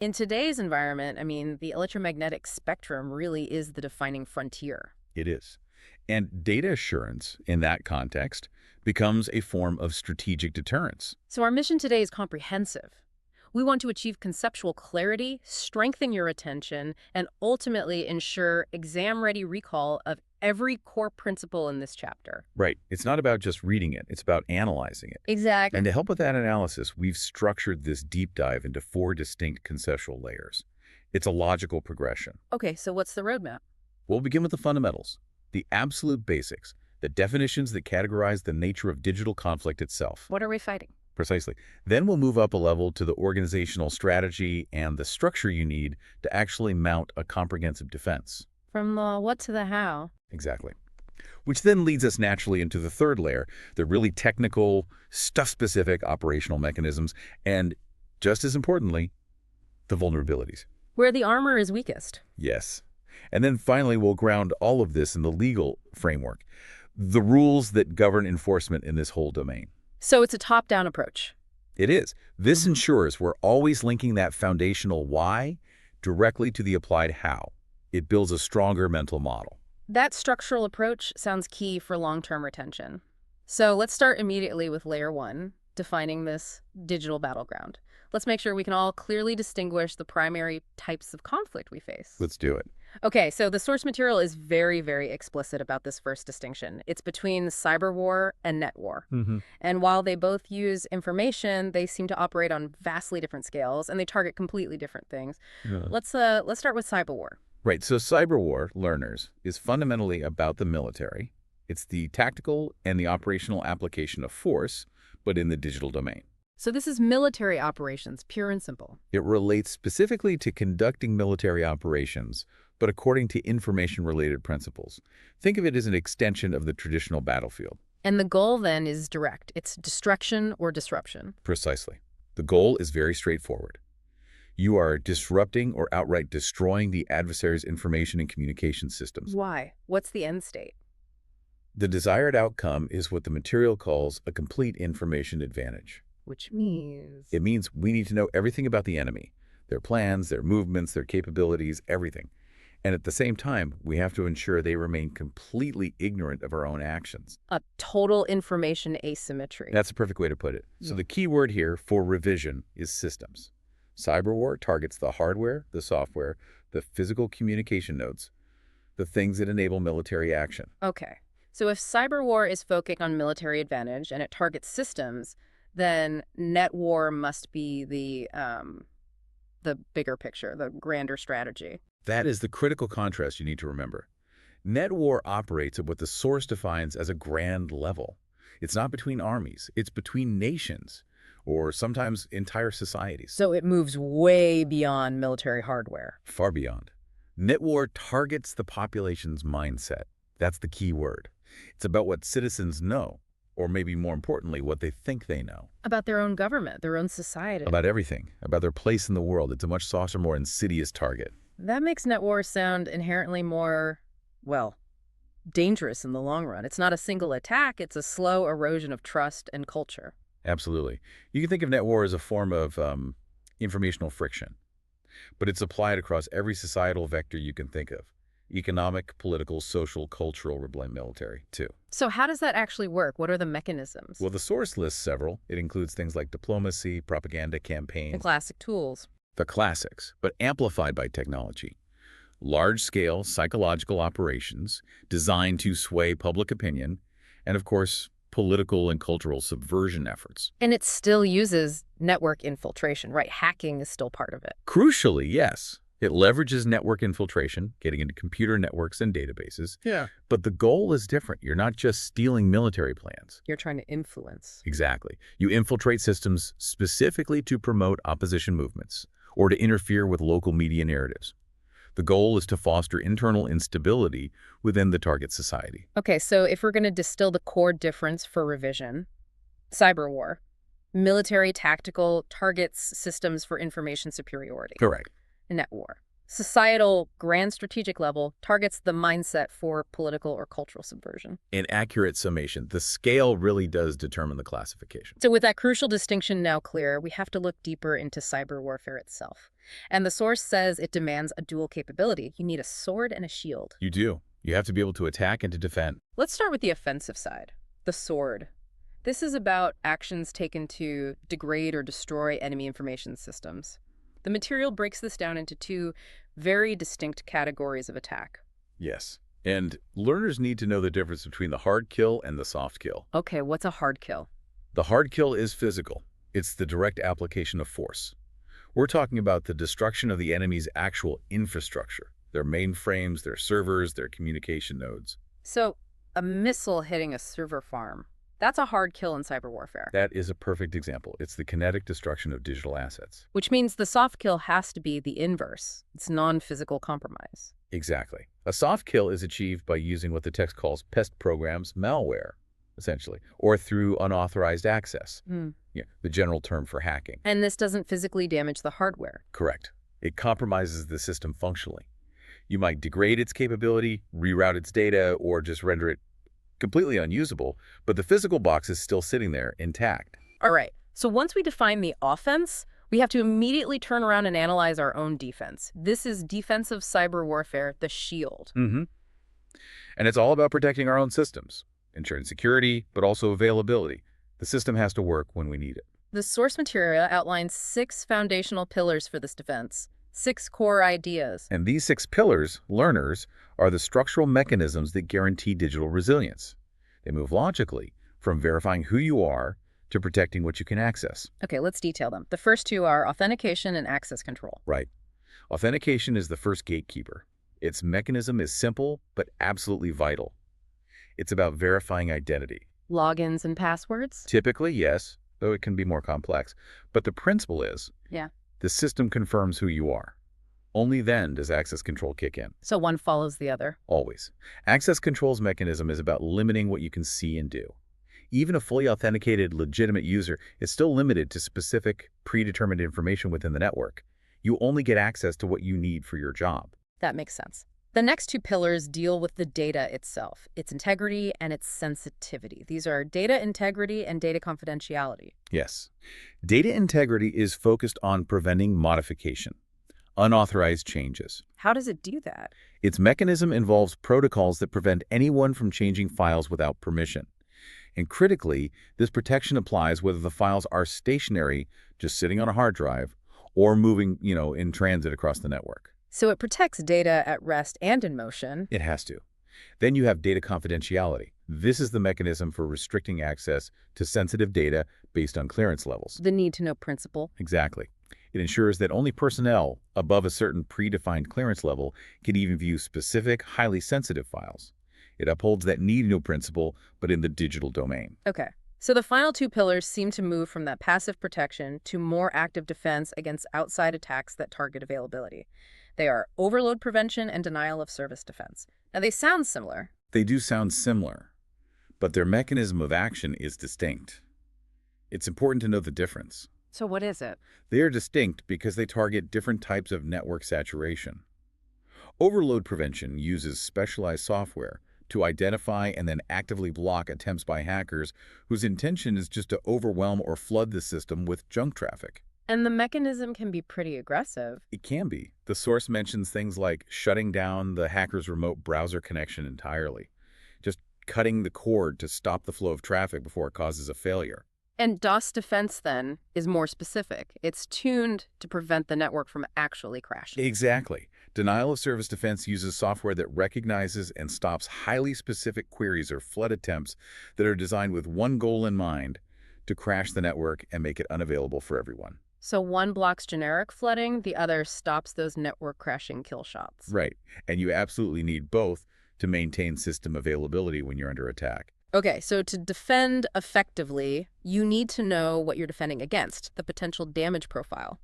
In today's environment, I mean, the electromagnetic spectrum really is the defining frontier. It is. And data assurance, in that context, becomes a form of strategic deterrence. So our mission today is comprehensive. We want to achieve conceptual clarity, strengthen your attention, and ultimately ensure exam-ready recall of every core principle in this chapter. Right. It's not about just reading it, it's about analyzing it. Exactly. And to help with that analysis, we've structured this deep dive into four distinct conceptual layers. It's a logical progression. Okay, so what's the roadmap? We'll begin with the fundamentals, the absolute basics, the definitions that categorize the nature of digital conflict itself. What are we fighting? Precisely. Then we'll move up a level to the organizational strategy and the structure you need to actually mount a comprehensive defense. From the what to the how. Exactly. Which then leads us naturally into the third layer, the really technical, stuff-specific operational mechanisms, and just as importantly, the vulnerabilities. Where the armor is weakest. Yes. And then finally, we'll ground all of this in the legal framework, the rules that govern enforcement in this whole domain. So it's a top-down approach. It is. This ensures we're always linking that foundational why directly to the applied how. It builds a stronger mental model. That structural approach sounds key for long-term retention. So let's start immediately with layer one, defining this digital battleground. Let's make sure we can all clearly distinguish the primary types of conflict we face. Let's do it. Okay, so the source material is very, very explicit about this first distinction. It's between cyber war and net war. And while they both use information, they seem to operate on vastly different scales, and they target completely different things. Yeah. Let's start with cyber war. Right, so cyber war, learners, is fundamentally about the military. It's the tactical and the operational application of force, but in the digital domain. So this is military operations, pure and simple. It relates specifically to conducting military operations, but according to information-related principles. Think of it as an extension of the traditional battlefield. And the goal then is direct. It's destruction or disruption. Precisely. The goal is very straightforward. You are disrupting or outright destroying the adversary's information and communication systems. Why? What's the end state? The desired outcome is what the material calls a complete information advantage. Which means... It means we need to know everything about the enemy, their plans, their movements, their capabilities, everything. And at the same time, we have to ensure they remain completely ignorant of our own actions. a total information asymmetry. That's a perfect way to put it. So Yeah. the key word here for revision is systems. Cyber war targets the hardware, the software, the physical communication nodes, the things that enable military action. Okay. So if cyber war is focusing on military advantage and it targets systems, then net war must be the bigger picture, the grander strategy. That is the critical contrast you need to remember. Net war operates at what the source defines as a grand level. It's not between armies, it's between nations, or sometimes entire societies. So it moves way beyond military hardware. Far beyond. Net war targets the population's mindset. That's the key word. It's about what citizens know, or maybe more importantly, what they think they know. About their own government, their own society. About everything, about their place in the world. It's a much softer, more insidious target. That makes net war sound inherently more, well, dangerous in the long run. It's not a single attack, it's a slow erosion of trust and culture. Absolutely. You can think of net war as a form of informational friction, but it's applied across every societal vector you can think of. Economic, political, social, cultural, military, too. So how does that actually work? What are the mechanisms? Well, the source lists several. It includes things like diplomacy, propaganda The campaigns, classic tools. the classics, but amplified by technology. Large-scale psychological operations designed to sway public opinion, and of course, political and cultural subversion efforts. And it still uses network infiltration, right? Hacking is still part of it. Crucially, yes, it leverages network infiltration, getting into computer networks and databases. Yeah. But the goal is different. You're not just stealing military plans. You're trying to influence. Exactly. You infiltrate systems specifically to promote opposition movements or to interfere with local media narratives. The goal is to foster internal instability within the target society. Okay, so if we're going to distill the core difference for revision, cyber war, military tactical targets systems for information superiority. Correct. Net war. Societal, grand strategic level targets the mindset for political or cultural subversion. In accurate summation, the scale really does determine the classification. So with that crucial distinction now clear, we have to look deeper into cyber warfare itself. And the source says it demands a dual capability. You need a sword and a shield. You do. You have to be able to attack and to defend. Let's start with the offensive side, the sword. This is about actions taken to degrade or destroy enemy information systems. The material breaks this down into two very distinct categories of attack. Yes. And learners need to know the difference between the hard kill and the soft kill. Okay, what's a hard kill? The hard kill is physical. It's the direct application of force. We're talking about the destruction of the enemy's actual infrastructure, their mainframes, their servers, their communication nodes. So, a missile hitting a server farm. That's a hard kill in cyber warfare. That is a perfect example. It's the kinetic destruction of digital assets. Which means the soft kill has to be the inverse. It's non-physical compromise. Exactly. A soft kill is achieved by using what the text calls pest programs, malware, essentially, or through unauthorized access. Yeah, the general term for hacking. And this doesn't physically damage the hardware. Correct. It compromises the system functionally. You might degrade its capability, reroute its data, or just render it completely unusable, but the physical box is still sitting there intact. All right. So once we define the offense, we have to immediately turn around and analyze our own defense. This is defensive cyber warfare, the shield. And it's all about protecting our own systems, ensuring security, but also availability. The system has to work when we need it. The source material outlines 6 foundational pillars for this defense, 6 core ideas. And these 6 pillars, learners, are the structural mechanisms that guarantee digital resilience. They move logically from verifying who you are to protecting what you can access. Okay, let's detail them. The first 2 are authentication and access control. Right. Authentication is the first gatekeeper. Its mechanism is simple, but absolutely vital. It's about verifying identity. Logins and passwords? Typically, yes, though it can be more complex. But the principle is, the system confirms who you are. Only then does access control kick in. So one follows the other? Always. Access control's mechanism is about limiting what you can see and do. Even a fully authenticated, legitimate user is still limited to specific, predetermined information within the network. You only get access to what you need for your job. That makes sense. The next 2 pillars deal with the data itself, its integrity and its sensitivity. These are data integrity and data confidentiality. Yes. Data integrity is focused on preventing modification, unauthorized changes. How does it do that? Its mechanism involves protocols that prevent anyone from changing files without permission. And critically, this protection applies whether the files are stationary, just sitting on a hard drive, or moving, in transit across the network. So it protects data at rest and in motion. It has to. Then you have data confidentiality. This is the mechanism for restricting access to sensitive data based on clearance levels. The need-to-know principle. Exactly. It ensures that only personnel above a certain predefined clearance level can even view specific, highly sensitive files. It upholds that need-to-know principle, but in the digital domain. Okay. So the final 2 pillars seem to move from that passive protection to more active defense against outside attacks that target availability. They are overload prevention and denial of service defense. Now, they sound similar. They do sound similar, but their mechanism of action is distinct. It's important to know the difference. So what is it? They are distinct because they target different types of network saturation. Overload prevention uses specialized software to identify and then actively block attempts by hackers whose intention is just to overwhelm or flood the system with junk traffic. And the mechanism can be pretty aggressive. It can be. The source mentions things like shutting down the hacker's remote browser connection entirely, just cutting the cord to stop the flow of traffic before it causes a failure. And DOS defense, then, is more specific. It's tuned to prevent the network from actually crashing. Exactly. Denial of service defense uses software that recognizes and stops highly specific queries or flood attempts that are designed with one goal in mind: to crash the network and make it unavailable for everyone. So one blocks generic flooding, the other stops those network crashing kill shots. Right. And you absolutely need both to maintain system availability when you're under attack. Okay, so to defend effectively, you need to know what you're defending against, the potential damage profile.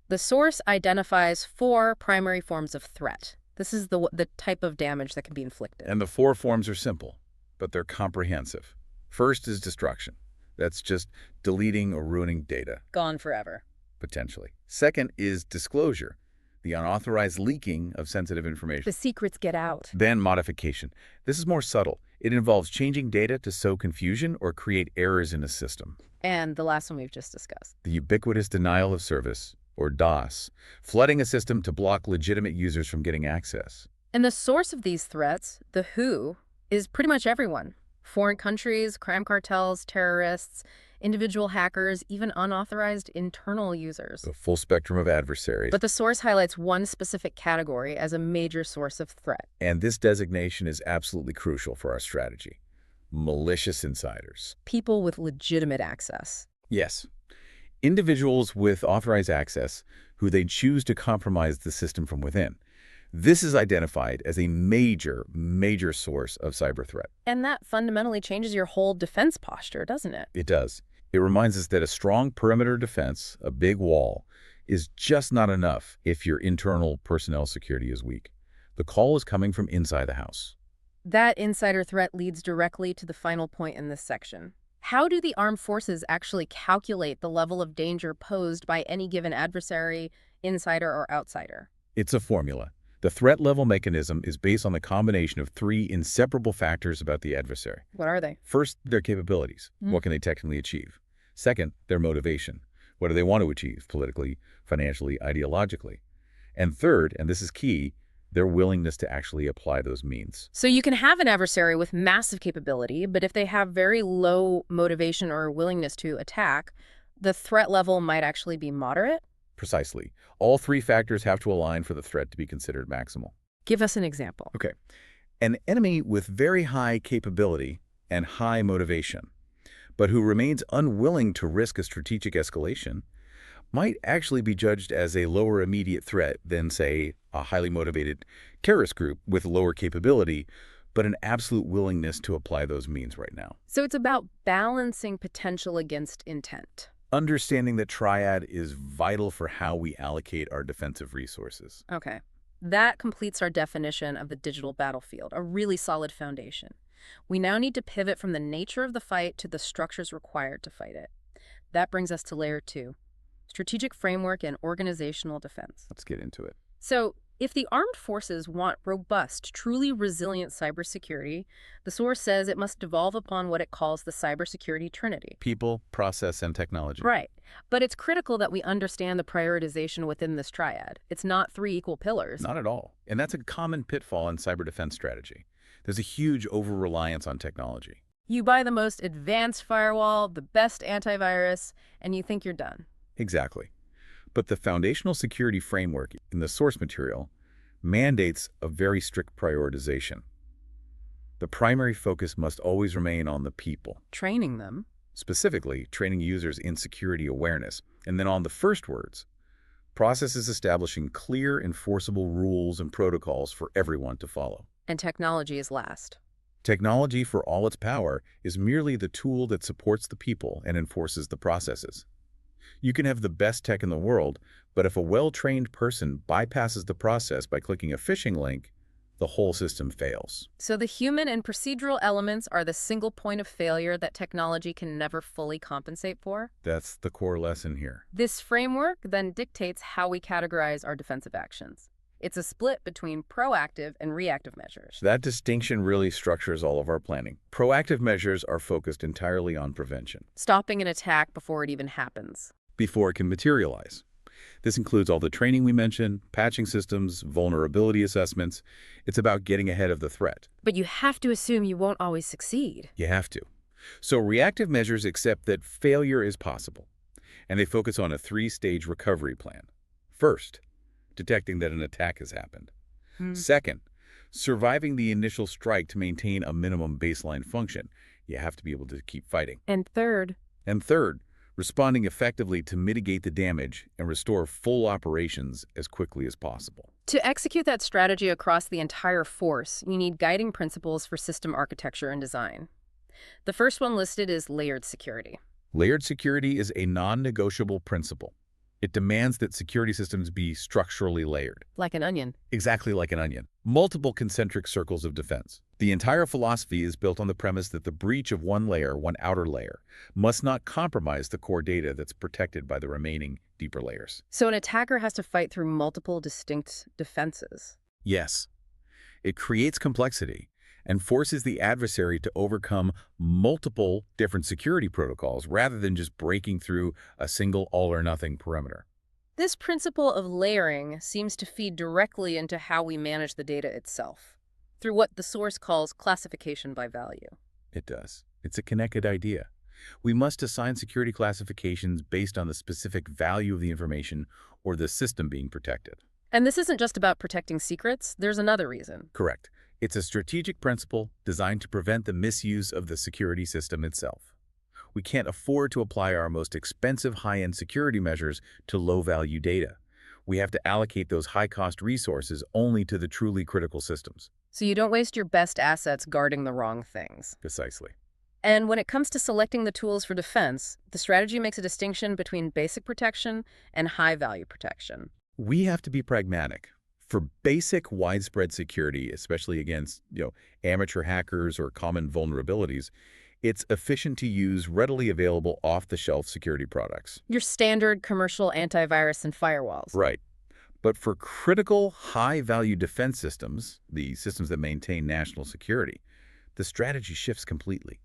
The source identifies 4 primary forms of threat. This is the type of damage that can be inflicted. And the 4 forms are simple, but they're comprehensive. First is destruction. That's just deleting or ruining data. Gone forever. Potentially. Second is disclosure, the unauthorized leaking of sensitive information. The secrets get out. Then modification. This is more subtle. It involves changing data to sow confusion or create errors in a system. And the last one we've just discussed. The ubiquitous denial of service, or DOS, flooding a system to block legitimate users from getting access. And the source of these threats, the WHO, is pretty much everyone. Foreign countries, crime cartels, terrorists, individual hackers, even unauthorized internal users. The full spectrum of adversaries. But the source highlights one specific category as a major source of threat. And this designation is absolutely crucial for our strategy. Malicious insiders. People with legitimate access. Yes. Individuals with authorized access who they choose to compromise the system from within. This is identified as a major, major source of cyber threat. And that fundamentally changes your whole defense posture, doesn't it? It does. It reminds us that a strong perimeter defense, a big wall, is just not enough if your internal personnel security is weak. The call is coming from inside the house. That insider threat leads directly to the final point in this section. How do the armed forces actually calculate the level of danger posed by any given adversary, insider, or outsider? It's a formula. The threat level mechanism is based on the combination of three inseparable factors about the adversary. What are they? First, their capabilities. What can they technically achieve? Second, their motivation. What do they want to achieve politically, financially, ideologically? And third, and this is key, their willingness to actually apply those means. So you can have an adversary with massive capability, but if they have very low motivation or willingness to attack, the threat level might actually be moderate? Precisely. All three factors have to align for the threat to be considered maximal. Give us an example. Okay. An enemy with very high capability and high motivation, but who remains unwilling to risk a strategic escalation, might actually be judged as a lower immediate threat than, say, a highly motivated terrorist group with lower capability, but an absolute willingness to apply those means right now. So it's about balancing potential against intent. Understanding that triad is vital for how we allocate our defensive resources. Okay. That completes our definition of the digital battlefield, a really solid foundation. We now need to pivot from the nature of the fight to the structures required to fight it. That brings us to layer 2, strategic framework and organizational defense. Let's get into it. So, if the armed forces want robust, truly resilient cybersecurity, the source says it must devolve upon what it calls the cybersecurity trinity. People, process, and technology. Right. But it's critical that we understand the prioritization within this triad. It's not three equal pillars. Not at all. And that's a common pitfall in cyber defense strategy. There's a huge over-reliance on technology. You buy the most advanced firewall, the best antivirus, and you think you're done. Exactly. But the foundational security framework in the source material mandates a very strict prioritization. The primary focus must always remain on the people. Training them. Specifically, training users in security awareness. And then on the first words, processes establishing clear, enforceable rules and protocols for everyone to follow. And technology is last. Technology, for all its power, is merely the tool that supports the people and enforces the processes. You can have the best tech in the world, but if a well-trained person bypasses the process by clicking a phishing link, the whole system fails. So the human and procedural elements are the single point of failure that technology can never fully compensate for? That's the core lesson here. This framework then dictates how we categorize our defensive actions. It's a split between proactive and reactive measures. That distinction really structures all of our planning. Proactive measures are focused entirely on prevention. Stopping an attack before it even happens. Before it can materialize. This includes all the training we mentioned, patching systems, vulnerability assessments. It's about getting ahead of the threat. But you have to assume you won't always succeed. You have to. So reactive measures accept that failure is possible, and they focus on a three-stage recovery plan. First, detecting that an attack has happened. Second, surviving the initial strike to maintain a minimum baseline function. You have to be able to keep fighting. And third, responding effectively to mitigate the damage and restore full operations as quickly as possible. to execute that strategy across the entire force, you need guiding principles for system architecture and design. The first one listed is layered security. Layered security is a non-negotiable principle. It demands that security systems be structurally layered. Like an onion. Exactly like an onion. Multiple concentric circles of defense. The entire philosophy is built on the premise that the breach of one layer, one outer layer, must not compromise the core data that's protected by the remaining deeper layers. So an attacker has to fight through multiple distinct defenses. Yes. It creates complexity and forces the adversary to overcome multiple different security protocols rather than just breaking through a single all-or-nothing perimeter. This principle of layering seems to feed directly into how we manage the data itself, through what the source calls classification by value. It does. It's a connected idea. We must assign security classifications based on the specific value of the information or the system being protected. And this isn't just about protecting secrets, there's another reason. Correct. It's a strategic principle designed to prevent the misuse of the security system itself. We can't afford to apply our most expensive high-end security measures to low-value data. We have to allocate those high-cost resources only to the truly critical systems. So you don't waste your best assets guarding the wrong things. Precisely. And when it comes to selecting the tools for defense, the strategy makes a distinction between basic protection and high-value protection. We have to be pragmatic. For basic widespread security, especially against, amateur hackers or common vulnerabilities, it's efficient to use readily available off-the-shelf security products. Your standard commercial antivirus and firewalls. Right. But for critical, high-value defense systems, the systems that maintain national security, the strategy shifts completely.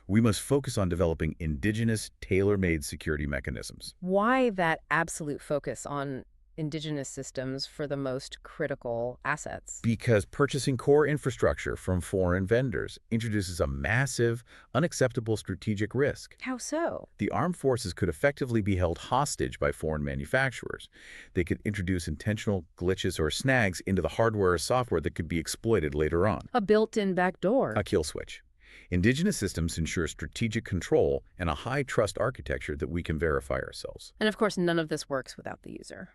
We must focus on developing indigenous, tailor-made security mechanisms. Why that absolute focus on indigenous systems for the most critical assets? Because purchasing core infrastructure from foreign vendors introduces a massive, unacceptable strategic risk. How so? The armed forces could effectively be held hostage by foreign manufacturers. They could introduce intentional glitches or snags into the hardware or software that could be exploited later on. A built-in backdoor. A kill switch. Indigenous systems ensure strategic control and a high-trust architecture that we can verify ourselves. And of course, none of this works without the user.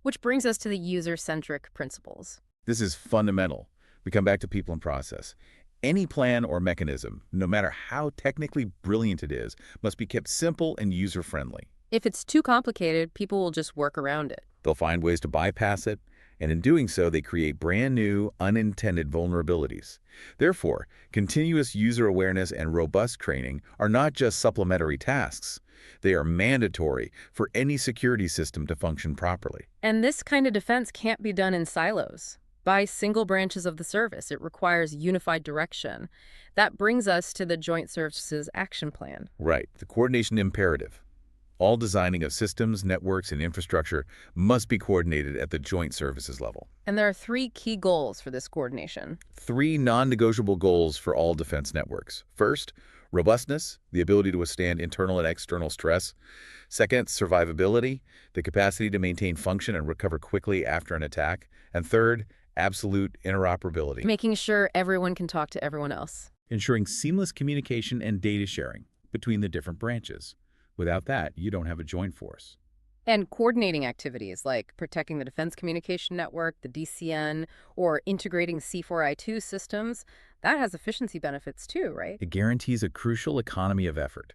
Which brings us to the user-centric principles. This is fundamental. We come back to people and process. Any plan or mechanism, no matter how technically brilliant it is, must be kept simple and user-friendly. If it's too complicated, people will just work around it. They'll find ways to bypass it, and in doing so, they create brand new, unintended vulnerabilities. Therefore, continuous user awareness and robust training are not just supplementary tasks. They are mandatory for any security system to function properly. And this kind of defense can't be done in silos. By single branches of the service, it requires unified direction. That brings us to the Joint Services Action Plan. Right, the coordination imperative. All designing of systems, networks, and infrastructure must be coordinated at the joint services level. And there are 3 key goals for this coordination. 3 non-negotiable goals for all defense networks. First, robustness, the ability to withstand internal and external stress. Second, survivability, the capacity to maintain function and recover quickly after an attack. And third, absolute interoperability, Making sure everyone can talk to everyone else. ensuring seamless communication and data sharing between the different branches. Without that, you don't have a joint force. And coordinating activities like protecting the Defense Communication Network, the DCN, or integrating C4I2 systems, that has efficiency benefits too, right? It guarantees a crucial economy of effort.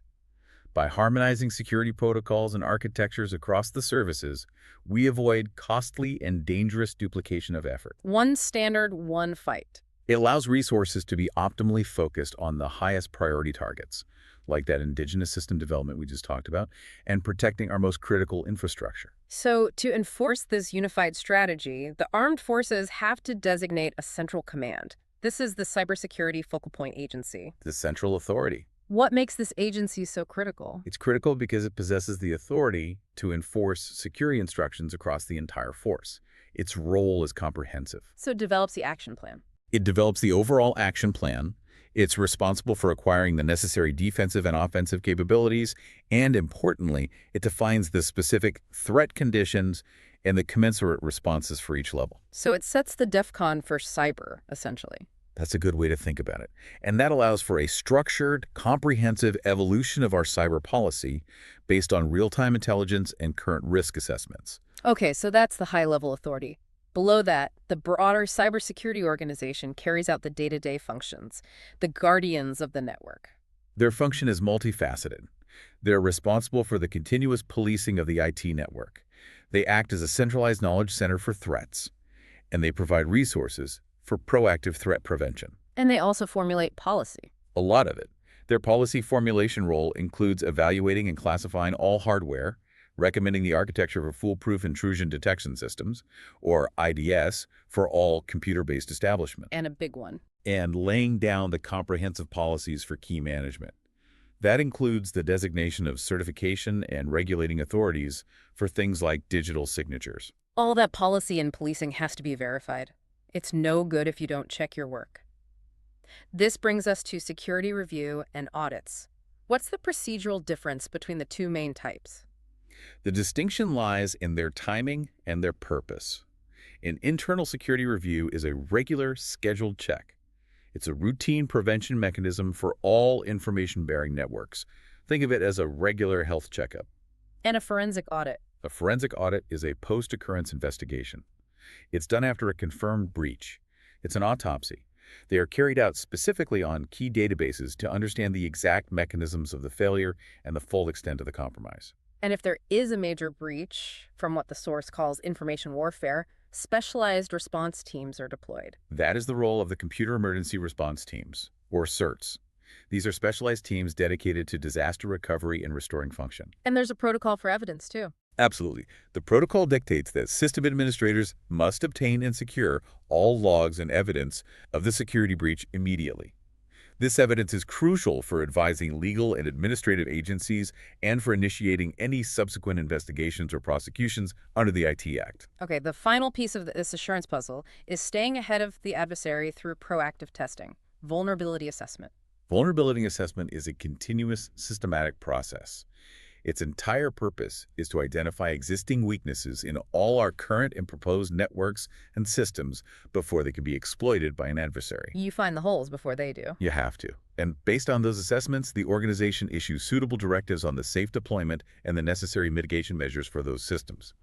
By harmonizing security protocols and architectures across the services, we avoid costly and dangerous duplication of effort. One standard, one fight. It allows resources to be optimally focused on the highest priority targets, like that indigenous system development we just talked about, and protecting our most critical infrastructure. So to enforce this unified strategy, the armed forces have to designate a central command. This is the Cybersecurity Focal Point Agency. The central authority. What makes this agency so critical? It's critical because it possesses the authority to enforce security instructions across the entire force. Its role is comprehensive. So it develops the action plan. It develops the overall action plan. It's responsible for acquiring the necessary defensive and offensive capabilities, and importantly, it defines the specific threat conditions and the commensurate responses for each level. So it sets the DEFCON for cyber, essentially. That's a good way to think about it. And that allows for a structured, comprehensive evolution of our cyber policy based on real-time intelligence and current risk assessments. Okay, so that's the high-level authority. Below that, the broader cybersecurity organization carries out the day-to-day functions, the guardians of the network. Their function is multifaceted. They're responsible for the continuous policing of the IT network. They act as a centralized knowledge center for threats, and they provide resources for proactive threat prevention. And they also formulate policy. A lot of it. Their policy formulation role includes evaluating and classifying all hardware, recommending the architecture for foolproof intrusion detection systems, or IDS, for all computer-based establishment, And a big one. and laying down the comprehensive policies for key management. That includes the designation of certification and regulating authorities for things like digital signatures. All that policy and policing has to be verified. It's no good if you don't check your work. This brings us to security review and audits. What's the procedural difference between the two main types? The distinction lies in their timing and their purpose. An internal security review is a regular, scheduled check. It's a routine prevention mechanism for all information-bearing networks. Think of it as a regular health checkup. And a forensic audit. A forensic audit is a post-occurrence investigation. It's done after a confirmed breach. It's an autopsy. They are carried out specifically on key databases to understand the exact mechanisms of the failure and the full extent of the compromise. And if there is a major breach, from what the source calls information warfare, specialized response teams are deployed. That is the role of the Computer Emergency Response Teams, or CERTs. These are specialized teams dedicated to disaster recovery and restoring function. And there's a protocol for evidence, too. Absolutely. The protocol dictates that system administrators must obtain and secure all logs and evidence of the security breach immediately. This evidence is crucial for advising legal and administrative agencies and for initiating any subsequent investigations or prosecutions under the IT Act. Okay, the final piece of this assurance puzzle is staying ahead of the adversary through proactive testing, vulnerability assessment. Vulnerability assessment is a continuous, systematic process. Its entire purpose is to identify existing weaknesses in all our current and proposed networks and systems before they can be exploited by an adversary. You find the holes before they do. You have to. And based on those assessments, the organization issues suitable directives on the safe deployment and the necessary mitigation measures for those systems.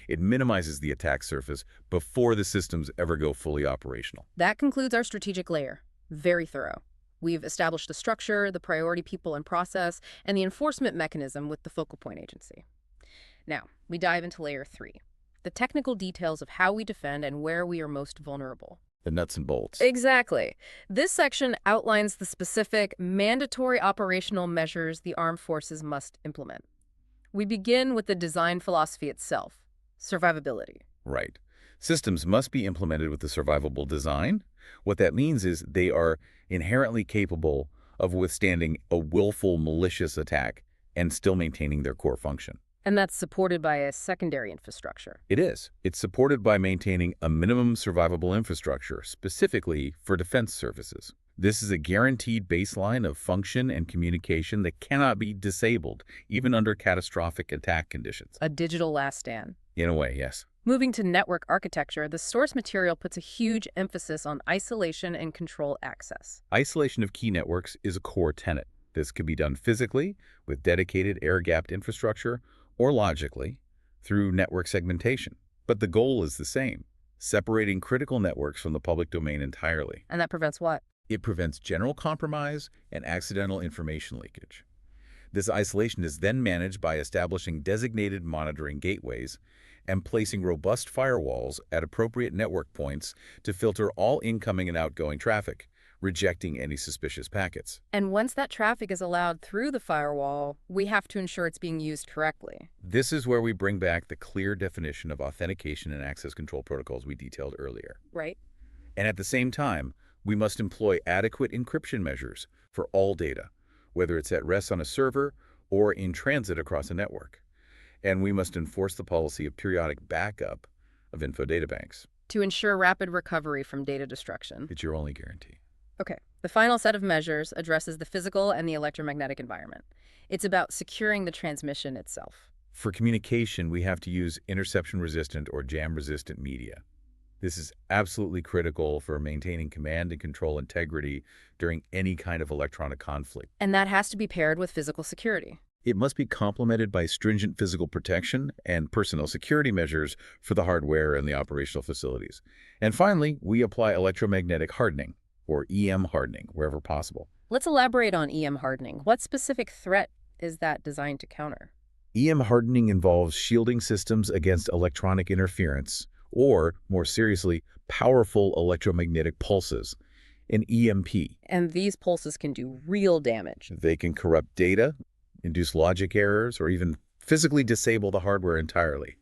It minimizes the attack surface before the systems ever go fully operational. That concludes our strategic layer. Very thorough. We've established the structure, the priority people and process, and the enforcement mechanism with the focal point agency. Now, we dive into layer 3, the technical details of how we defend and where we are most vulnerable. The nuts and bolts. Exactly. This section outlines the specific, mandatory operational measures the armed forces must implement. We begin with the design philosophy itself, survivability. Right. Systems must be implemented with a survivable design. What that means is they are inherently capable of withstanding a willful, malicious attack and still maintaining their core function. And that's supported by a secondary infrastructure. It is. It's supported by maintaining a minimum survivable infrastructure, specifically for defense services. This is a guaranteed baseline of function and communication that cannot be disabled, even under catastrophic attack conditions. A digital last stand. In a way, yes. Moving to network architecture, the source material puts a huge emphasis on isolation and control access. Isolation of key networks is a core tenet. This can be done physically with dedicated air-gapped infrastructure or logically through network segmentation. But the goal is the same, separating critical networks from the public domain entirely. And that prevents what? It prevents general compromise and accidental information leakage. This isolation is then managed by establishing designated monitoring gateways and placing robust firewalls at appropriate network points to filter all incoming and outgoing traffic, rejecting any suspicious packets. And once that traffic is allowed through the firewall, we have to ensure it's being used correctly. This is where we bring back the clear definition of authentication and access control protocols we detailed earlier. Right. And at the same time, we must employ adequate encryption measures for all data, whether it's at rest on a server or in transit across a network. And we must enforce the policy of periodic backup of info databanks. To ensure rapid recovery from data destruction. It's your only guarantee. Okay. The final set of measures addresses the physical and the electromagnetic environment. It's about securing the transmission itself. For communication, we have to use interception-resistant or jam-resistant media. This is absolutely critical for maintaining command and control integrity during any kind of electronic conflict. And that has to be paired with physical security. It must be complemented by stringent physical protection and personnel security measures for the hardware and the operational facilities. And finally, we apply electromagnetic hardening, or EM hardening, wherever possible. Let's elaborate on EM hardening. What specific threat is that designed to counter? EM hardening involves shielding systems against electronic interference, or, more seriously, powerful electromagnetic pulses, an EMP. And these pulses can do real damage. They can corrupt data, induce logic errors, or even physically disable the hardware entirely.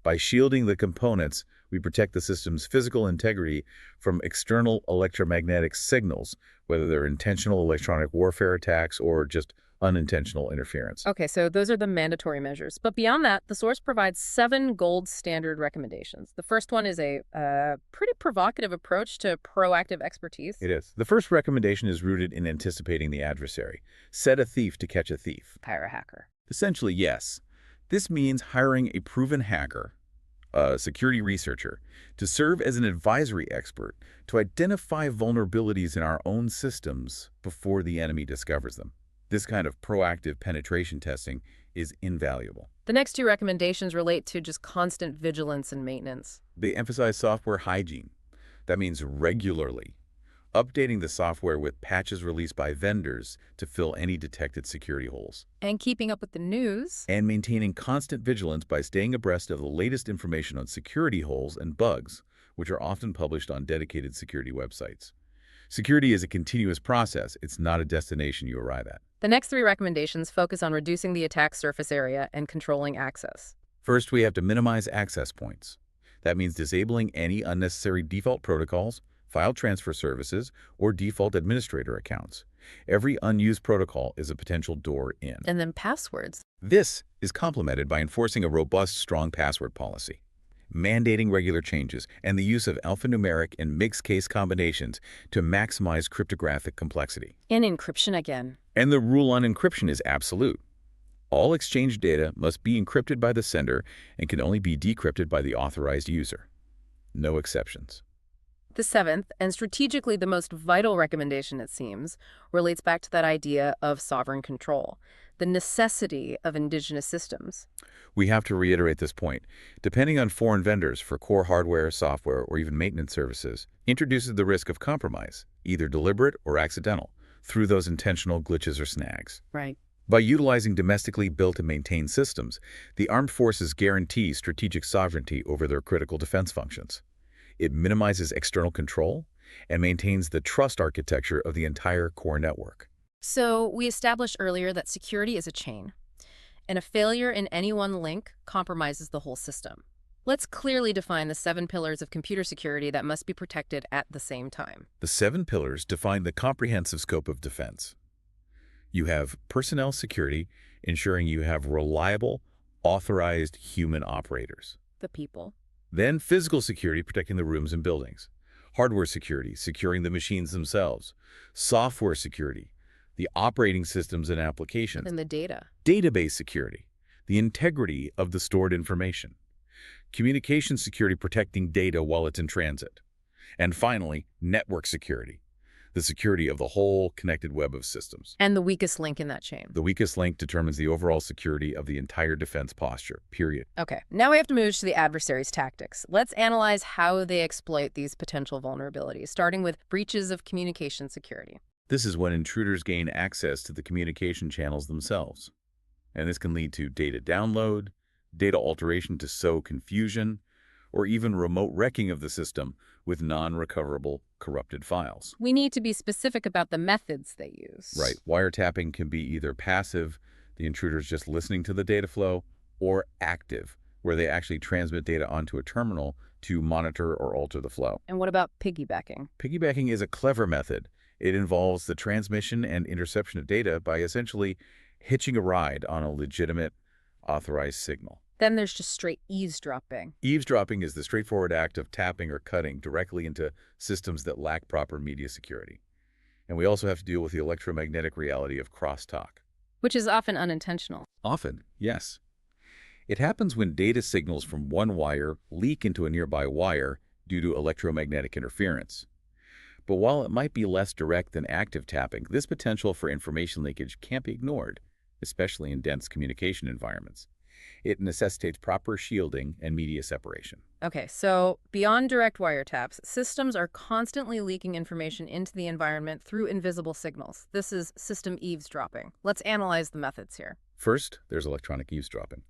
By shielding the components, we protect the system's physical integrity from external electromagnetic signals, whether they're intentional electronic warfare attacks or just unintentional interference. Okay, so those are the mandatory measures. But beyond that, the source provides 7 gold standard recommendations. The first one is a pretty provocative approach to proactive expertise. It is. The first recommendation is rooted in anticipating the adversary. Set a thief to catch a thief. Hire a hacker. Essentially, yes. This means hiring a proven hacker, a security researcher, to serve as an advisory expert to identify vulnerabilities in our own systems before the enemy discovers them. This kind of proactive penetration testing is invaluable. The next 2 recommendations relate to just constant vigilance and maintenance. They emphasize software hygiene. That means regularly updating the software with patches released by vendors to fill any detected security holes. And keeping up with the news. And maintaining constant vigilance by staying abreast of the latest information on security holes and bugs, which are often published on dedicated security websites. Security is a continuous process. It's not a destination you arrive at. The next 3 recommendations focus on reducing the attack surface area and controlling access. First, we have to minimize access points. That means disabling any unnecessary default protocols, file transfer services, or default administrator accounts. Every unused protocol is a potential door in. And then passwords. This is complemented by enforcing a robust, strong password policy, mandating regular changes, and the use of alphanumeric and mixed case combinations to maximize cryptographic complexity. And encryption again. And the rule on encryption is absolute. All exchange data must be encrypted by the sender and can only be decrypted by the authorized user. No exceptions. The 7th, and strategically the most vital recommendation, it seems, relates back to that idea of sovereign control, the necessity of indigenous systems. We have to reiterate this point. Depending on foreign vendors for core hardware, software, or even maintenance services introduces the risk of compromise, either deliberate or accidental, through those intentional glitches or snags. Right. By utilizing domestically built and maintained systems, the armed forces guarantee strategic sovereignty over their critical defense functions. It minimizes external control and maintains the trust architecture of the entire core network. So we established earlier that security is a chain, and a failure in any one link compromises the whole system. Let's clearly define the 7 pillars of computer security that must be protected at the same time. The 7 pillars define the comprehensive scope of defense. You have personnel security, ensuring you have reliable, authorized human operators. The people. Then physical security, protecting the rooms and buildings. Hardware security, securing the machines themselves. Software security, the operating systems and applications. And the data. Database security, the integrity of the stored information. Communication security, protecting data while it's in transit. And finally, network security, the security of the whole connected web of systems. And the weakest link in that chain. The weakest link determines the overall security of the entire defense posture, period. Okay, now we have to move to the adversary's tactics. Let's analyze how they exploit these potential vulnerabilities, starting with breaches of communication security. This is when intruders gain access to the communication channels themselves. And this can lead to data download, data alteration to sow confusion, or even remote wrecking of the system with non-recoverable corrupted files. We need to be specific about the methods they use. Right. Wiretapping can be either passive, the intruder's just listening to the data flow, or active, where they actually transmit data onto a terminal to monitor or alter the flow. And what about piggybacking? Piggybacking is a clever method. It involves the transmission and interception of data by essentially hitching a ride on a legitimate, authorized signal. Then there's just straight eavesdropping. Eavesdropping is the straightforward act of tapping or cutting directly into systems that lack proper media security. And we also have to deal with the electromagnetic reality of crosstalk. Which is often unintentional. Often, yes. It happens when data signals from one wire leak into a nearby wire due to electromagnetic interference. But while it might be less direct than active tapping, this potential for information leakage can't be ignored, especially in dense communication environments. It necessitates proper shielding and media separation. Okay, so beyond direct wiretaps, systems are constantly leaking information into the environment through invisible signals. This is system eavesdropping. Let's analyze the methods here. First, there's electronic eavesdropping.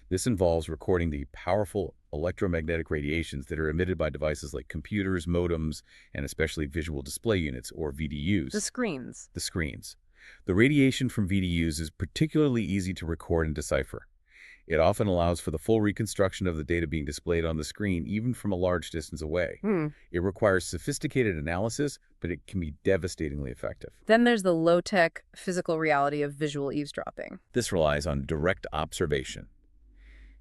This involves recording the powerful electromagnetic radiations that are emitted by devices like computers, modems, and especially visual display units, or VDUs. The screens. The screens. The radiation from VDUs is particularly easy to record and decipher. It often allows for the full reconstruction of the data being displayed on the screen, even from a large distance away. It requires sophisticated analysis, but it can be devastatingly effective. Then there's the low-tech physical reality of visual eavesdropping. This relies on direct observation.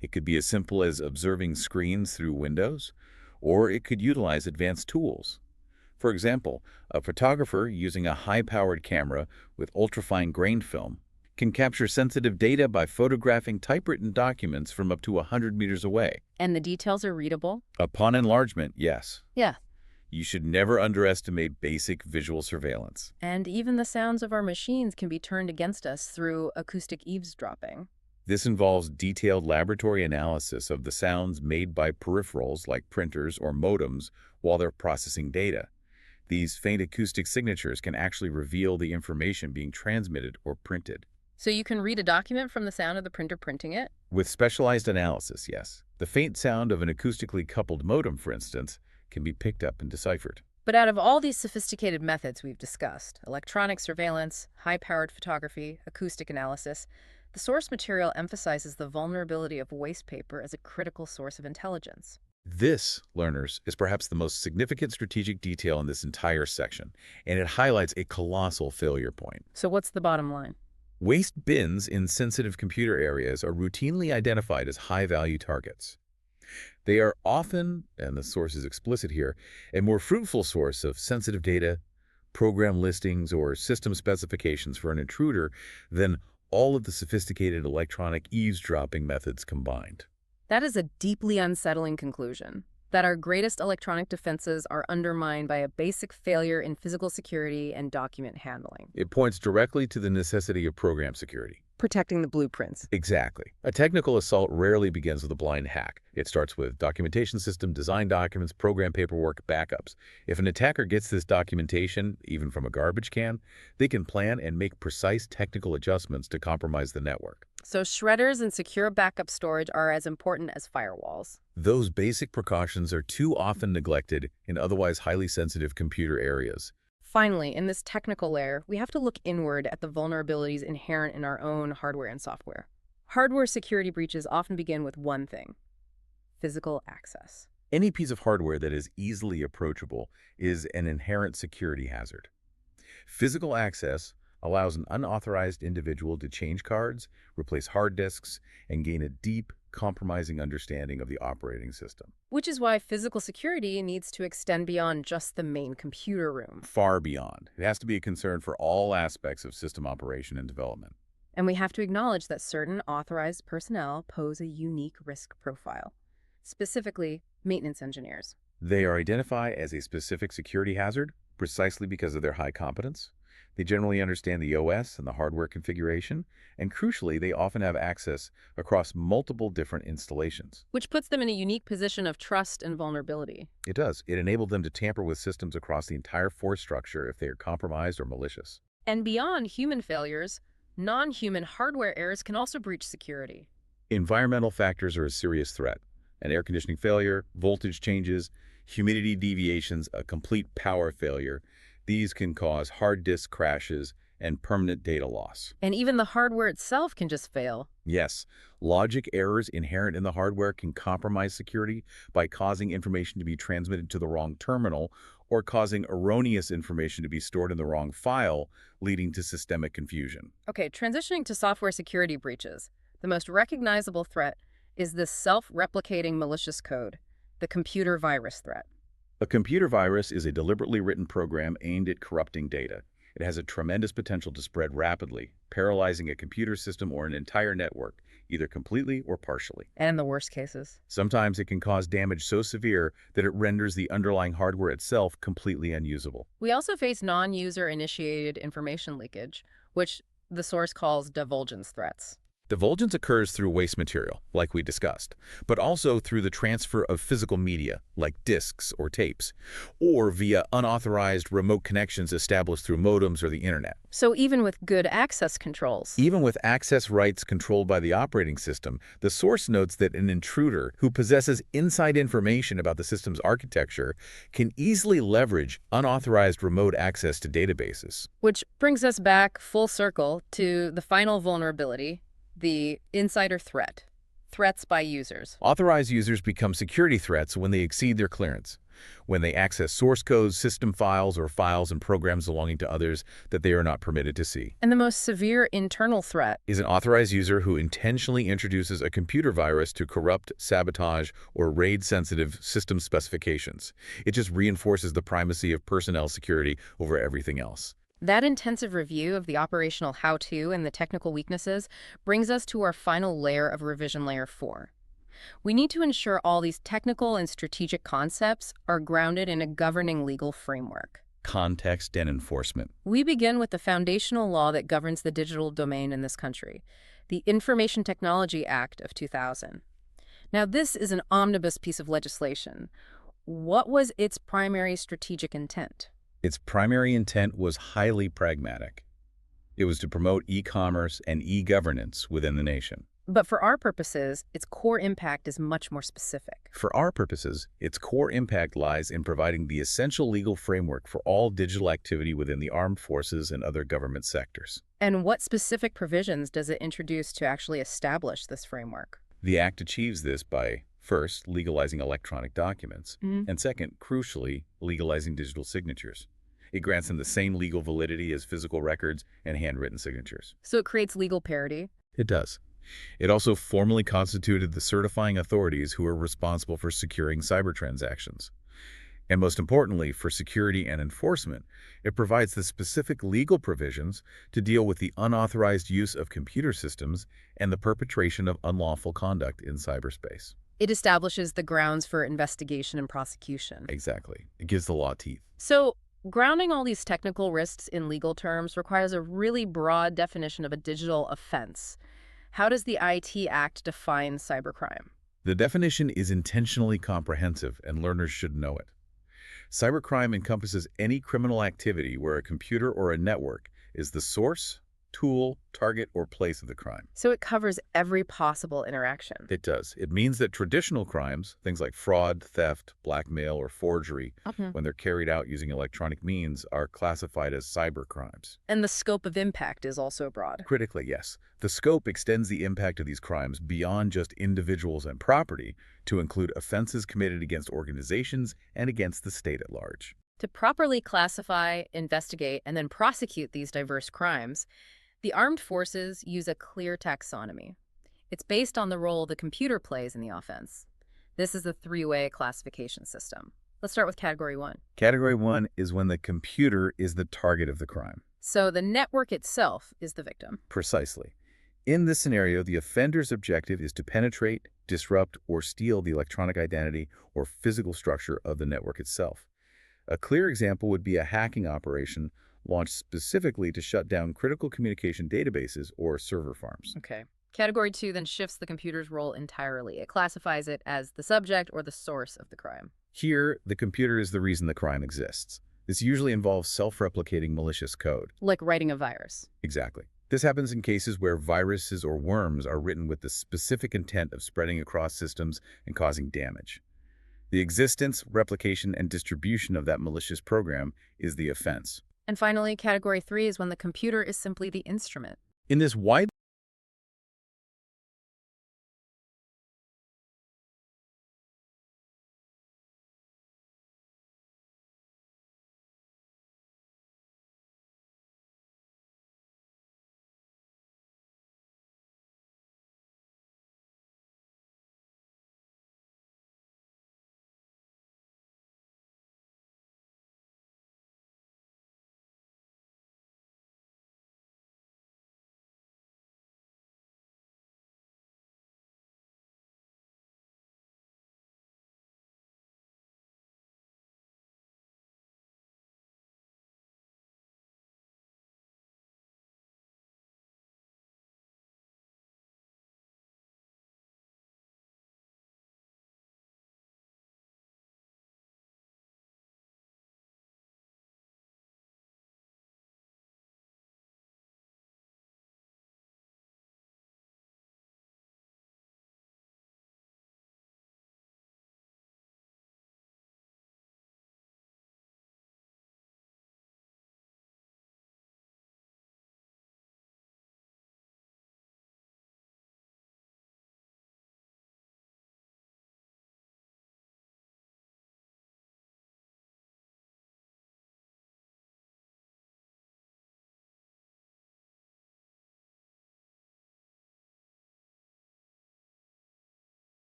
It could be as simple as observing screens through windows, or it could utilize advanced tools. For example, a photographer using a high-powered camera with ultrafine grain film can capture sensitive data by photographing typewritten documents from up to 100 meters away. And the details are readable? Upon enlargement, yes. Yeah. You should never underestimate basic visual surveillance. And even the sounds of our machines can be turned against us through acoustic eavesdropping. This involves detailed laboratory analysis of the sounds made by peripherals like printers or modems while they're processing data. These faint acoustic signatures can actually reveal the information being transmitted or printed. So you can read a document from the sound of the printer printing it? With specialized analysis, yes. The faint sound of an acoustically coupled modem, for instance, can be picked up and deciphered. But out of all these sophisticated methods we've discussed, electronic surveillance, high-powered photography, acoustic analysis, the source material emphasizes the vulnerability of waste paper as a critical source of intelligence. This, learners, is perhaps the most significant strategic detail in this entire section, and it highlights a colossal failure point. So what's the bottom line? Waste bins in sensitive computer areas are routinely identified as high-value targets. They are often, and the source is explicit here, a more fruitful source of sensitive data, program listings, or system specifications for an intruder than all of the sophisticated electronic eavesdropping methods combined. That is a deeply unsettling conclusion, that our greatest electronic defenses are undermined by a basic failure in physical security and document handling. It points directly to the necessity of program security. Protecting the blueprints. Exactly. A technical assault rarely begins with a blind hack. It starts with documentation system, design documents, program paperwork, backups. If an attacker gets this documentation, even from a garbage can, they can plan and make precise technical adjustments to compromise the network. So shredders and secure backup storage are as important as firewalls. Those basic precautions are too often neglected in otherwise highly sensitive computer areas. Finally, in this technical layer, we have to look inward at the vulnerabilities inherent in our own hardware and software. Hardware security breaches often begin with one thing: physical access. Any piece of hardware that is easily approachable is an inherent security hazard. Physical access allows an unauthorized individual to change cards, replace hard disks, and gain a deep, compromising understanding of the operating system. Which is why physical security needs to extend beyond just the main computer room. Far beyond. It has to be a concern for all aspects of system operation and development. And we have to acknowledge that certain authorized personnel pose a unique risk profile, specifically maintenance engineers. They are identified as a specific security hazard precisely because of their high competence. They generally understand the OS and the hardware configuration, and crucially, they often have access across multiple different installations. Which puts them in a unique position of trust and vulnerability. It does. It enabled them to tamper with systems across the entire force structure if they are compromised or malicious. And beyond human failures, non-human hardware errors can also breach security. Environmental factors are a serious threat. An air conditioning failure, voltage changes, humidity deviations, a complete power failure. These can cause hard disk crashes and permanent data loss. And even the hardware itself can just fail. Yes, logic errors inherent in the hardware can compromise security by causing information to be transmitted to the wrong terminal or causing erroneous information to be stored in the wrong file, leading to systemic confusion. Okay, transitioning to software security breaches. The most recognizable threat is this self-replicating malicious code, the computer virus threat. A computer virus is a deliberately written program aimed at corrupting data. It has a tremendous potential to spread rapidly, paralyzing a computer system or an entire network, either completely or partially. And in the worst cases. Sometimes it can cause damage so severe that it renders the underlying hardware itself completely unusable. We also face non-user-initiated information leakage, which the source calls divulgence threats. Divulgence occurs through waste material, like we discussed, but also through the transfer of physical media, like disks or tapes, or via unauthorized remote connections established through modems or the internet. So even with good access controls. Even with access rights controlled by the operating system, the source notes that an intruder who possesses inside information about the system's architecture can easily leverage unauthorized remote access to databases. Which brings us back full circle to the final vulnerability: the insider threat. Threats by users. Authorized users become security threats when they exceed their clearance, when they access source codes, system files, or files and programs belonging to others that they are not permitted to see. And the most severe internal threat Is an authorized user who intentionally introduces a computer virus to corrupt, sabotage, or raid sensitive system specifications. It just reinforces the primacy of personnel security over everything else. That intensive review of the operational how-to and the technical weaknesses brings us to our final layer of Revision Layer 4. We need to ensure all these technical and strategic concepts are grounded in a governing legal framework. Context and enforcement. We begin with the foundational law that governs the digital domain in this country, the Information Technology Act of 2000. Now, this is an omnibus piece of legislation. What was its primary strategic intent? Its primary intent was highly pragmatic. It was to promote e-commerce and e-governance within the nation. But for our purposes, its core impact is much more specific. For our purposes, its core impact lies in providing the essential legal framework for all digital activity within the armed forces and other government sectors. And what specific provisions does it introduce to actually establish this framework? The Act achieves this by, first, legalizing electronic documents, and second, crucially, legalizing digital signatures. It grants them the same legal validity as physical records and handwritten signatures. So it creates legal parity? It does. It also formally constituted the certifying authorities who are responsible for securing cyber transactions. And most importantly, for security and enforcement, it provides the specific legal provisions to deal with the unauthorized use of computer systems and the perpetration of unlawful conduct in cyberspace. It establishes the grounds for investigation and prosecution. Exactly. It gives the law teeth. So, grounding all these technical risks in legal terms requires a really broad definition of a digital offense. How does the IT Act define cybercrime? The definition is intentionally comprehensive, and learners should know it. Cybercrime encompasses any criminal activity where a computer or a network is the source, tool, target, or place of the crime. So it covers every possible interaction. It does. It means that traditional crimes, things like fraud, theft, blackmail, or forgery, when they're carried out using electronic means, are classified as cybercrimes. And the scope of impact is also broad. Critically, yes. The scope extends the impact of these crimes beyond just individuals and property to include offenses committed against organizations and against the state at large. To properly classify, investigate, and then prosecute these diverse crimes, the armed forces use a clear taxonomy. It's based on the role the computer plays in the offense. This is a three-way classification system. Let's start with Category 1. Category 1 is when the computer is the target of the crime. So the network itself is the victim. Precisely. In this scenario, the offender's objective is to penetrate, disrupt, or steal the electronic identity or physical structure of the network itself. A clear example would be a hacking operation launched specifically to shut down critical communication databases or server farms. Okay. Category 2 then shifts the computer's role entirely. It classifies it as the subject or the source of the crime. Here, the computer is the reason the crime exists. This usually involves self-replicating malicious code. Like writing a virus. Exactly. This happens in cases where viruses or worms are written with the specific intent of spreading across systems and causing damage. The existence, replication, and distribution of that malicious program is the offense. And finally, Category 3 is when the computer is simply the instrument. In this widely